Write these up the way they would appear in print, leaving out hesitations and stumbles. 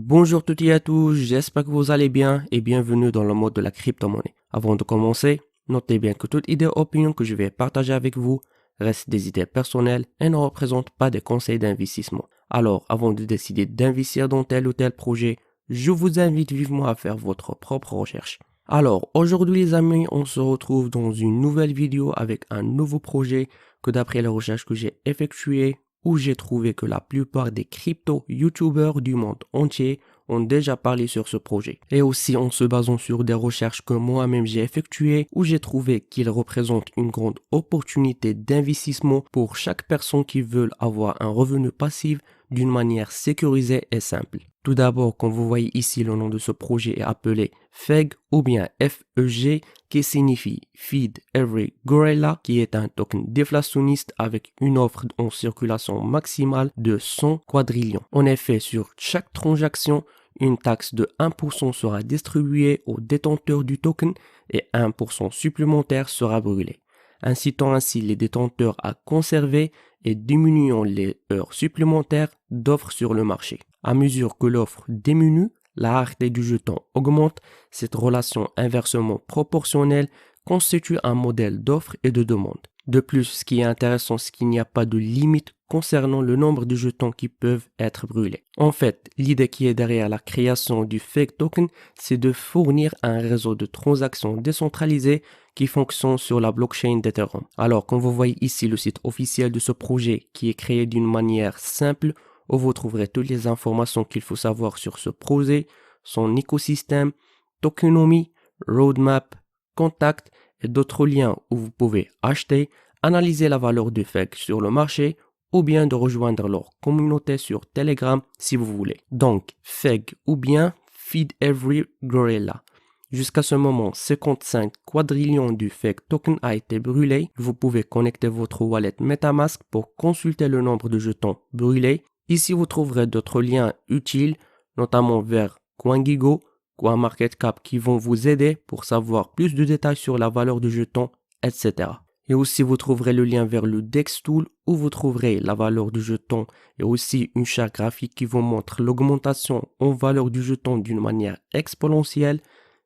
Bonjour toutes et à tous, j'espère que vous allez bien et bienvenue dans le monde de la crypto-monnaie. Avant de commencer, notez bien que toute idée ou opinion que je vais partager avec vous reste des idées personnelles et ne représente pas des conseils d'investissement. Alors, avant de décider d'investir dans tel ou tel projet, je vous invite vivement à faire votre propre recherche. Alors, aujourd'hui les amis, on se retrouve dans une nouvelle vidéo avec un nouveau projet que d'après les recherches que j'ai effectuées, où j'ai trouvé que la plupart des crypto-youtubeurs du monde entier ont déjà parlé sur ce projet. Et aussi en se basant sur des recherches que moi-même j'ai effectuées, où j'ai trouvé qu'il représente une grande opportunité d'investissement pour chaque personne qui veut avoir un revenu passif d'une manière sécurisée et simple. Tout d'abord, comme vous voyez ici, le nom de ce projet est appelé FEG ou bien FEG, qui signifie Feed Every Gorilla, qui est un token déflationniste avec une offre en circulation maximale de 100 quadrillions. En effet, sur chaque transaction, une taxe de 1% sera distribuée aux détenteurs du token et 1% supplémentaire sera brûlé, incitant ainsi les détenteurs à conserver et diminuant les heures supplémentaires d'offres sur le marché. À mesure que l'offre diminue, la rareté du jeton augmente. Cette relation inversement proportionnelle constitue un modèle d'offre et de demande. De plus, ce qui est intéressant, c'est qu'il n'y a pas de limite concernant le nombre de jetons qui peuvent être brûlés. En fait, l'idée qui est derrière la création du fake token, c'est de fournir un réseau de transactions décentralisées qui fonctionne sur la blockchain d'Ethereum. Alors, comme vous voyez ici le site officiel de ce projet qui est créé d'une manière simple, où vous trouverez toutes les informations qu'il faut savoir sur ce projet, son écosystème, tokenomics, roadmap, contact et d'autres liens où vous pouvez acheter, analyser la valeur du FEG sur le marché ou bien de rejoindre leur communauté sur Telegram si vous voulez. Donc, FEG ou bien Feed Every Gorilla. Jusqu'à ce moment, 55 quadrillions du fake token a été brûlé. Vous pouvez connecter votre wallet MetaMask pour consulter le nombre de jetons brûlés. Ici, vous trouverez d'autres liens utiles, notamment vers CoinGecko, CoinMarketCap qui vont vous aider pour savoir plus de détails sur la valeur du jeton, etc. Et aussi, vous trouverez le lien vers le DEX Tool où vous trouverez la valeur du jeton et aussi une charte graphique qui vous montre l'augmentation en valeur du jeton d'une manière exponentielle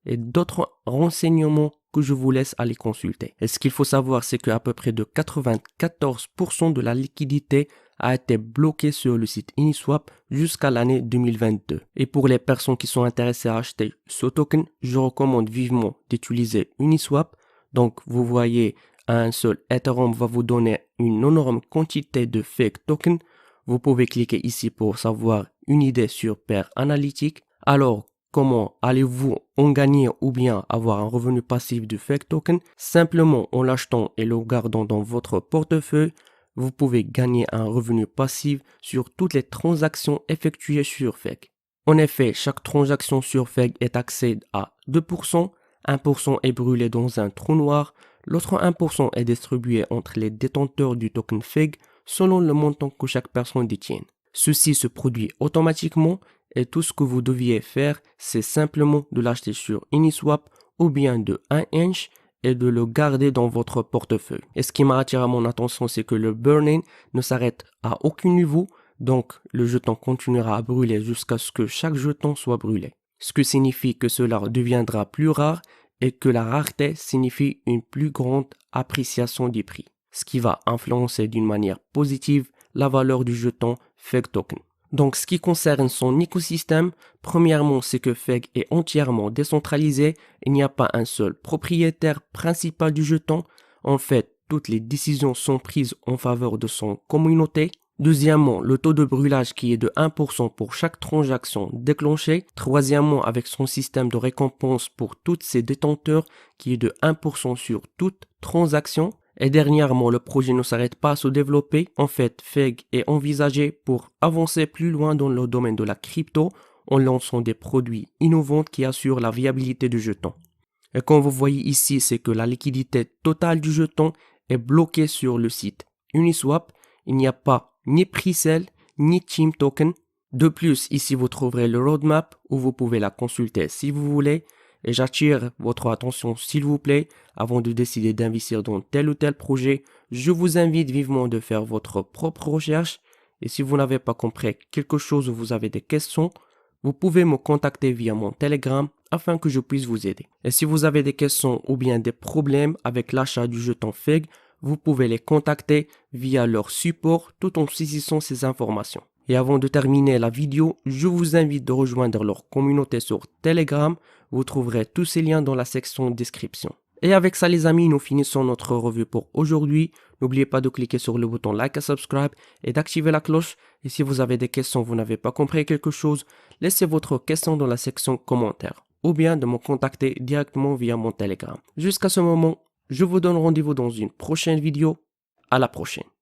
et d'autres renseignements que je vous laisse aller consulter. Et ce qu'il faut savoir, c'est qu'à peu près de 94% de la liquidité a été bloquée sur le site Uniswap jusqu'à l'année 2022. Et pour les personnes qui sont intéressées à acheter ce token, je recommande vivement d'utiliser Uniswap. Donc, vous voyez, un seul Ethereum va vous donner une énorme quantité de fake tokens. Vous pouvez cliquer ici pour savoir une idée sur paire analytique. Alors, comment allez-vous en gagner ou bien avoir un revenu passif du fake token? Simplement en l'achetant et le gardant dans votre portefeuille, vous pouvez gagner un revenu passif sur toutes les transactions effectuées sur FEG. En effet, chaque transaction sur FEG est taxée à 2%, 1% est brûlé dans un trou noir, l'autre 1% est distribué entre les détenteurs du token FEG selon le montant que chaque personne détient. Ceci se produit automatiquement et tout ce que vous deviez faire, c'est simplement de l'acheter sur Uniswap ou bien de 1 inch et de le garder dans votre portefeuille. Et ce qui m'a attiré mon attention, c'est que le burning ne s'arrête à aucun niveau, donc le jeton continuera à brûler jusqu'à ce que chaque jeton soit brûlé. Ce qui signifie que cela deviendra plus rare et que la rareté signifie une plus grande appréciation du prix, ce qui va influencer d'une manière positive la valeur du jeton FEG token. Donc, ce qui concerne son écosystème, premièrement, c'est que FEG est entièrement décentralisé. Il n'y a pas un seul propriétaire principal du jeton. En fait, toutes les décisions sont prises en faveur de son communauté. Deuxièmement, le taux de brûlage qui est de 1% pour chaque transaction déclenchée. Troisièmement, avec son système de récompense pour tous ses détenteurs qui est de 1% sur toute transaction. Et dernièrement, le projet ne s'arrête pas à se développer. En fait, FEG est envisagé pour avancer plus loin dans le domaine de la crypto en lançant des produits innovants qui assurent la viabilité du jeton. Et comme vous voyez ici, c'est que la liquidité totale du jeton est bloquée sur le site Uniswap. Il n'y a pas ni pre-sale ni team token. De plus, ici vous trouverez le roadmap où vous pouvez la consulter si vous voulez. Et j'attire votre attention s'il vous plaît, avant de décider d'investir dans tel ou tel projet, je vous invite vivement de faire votre propre recherche. Et si vous n'avez pas compris quelque chose ou vous avez des questions, vous pouvez me contacter via mon Telegram afin que je puisse vous aider. Et si vous avez des questions ou bien des problèmes avec l'achat du jeton FIG, vous pouvez les contacter via leur support tout en saisissant ces informations. Et avant de terminer la vidéo, je vous invite de rejoindre leur communauté sur Telegram. Vous trouverez tous ces liens dans la section description. Et avec ça les amis, nous finissons notre revue pour aujourd'hui. N'oubliez pas de cliquer sur le bouton like et subscribe et d'activer la cloche. Et si vous avez des questions, vous n'avez pas compris quelque chose, laissez votre question dans la section commentaires ou bien de me contacter directement via mon Telegram. Jusqu'à ce moment, je vous donne rendez-vous dans une prochaine vidéo. À la prochaine.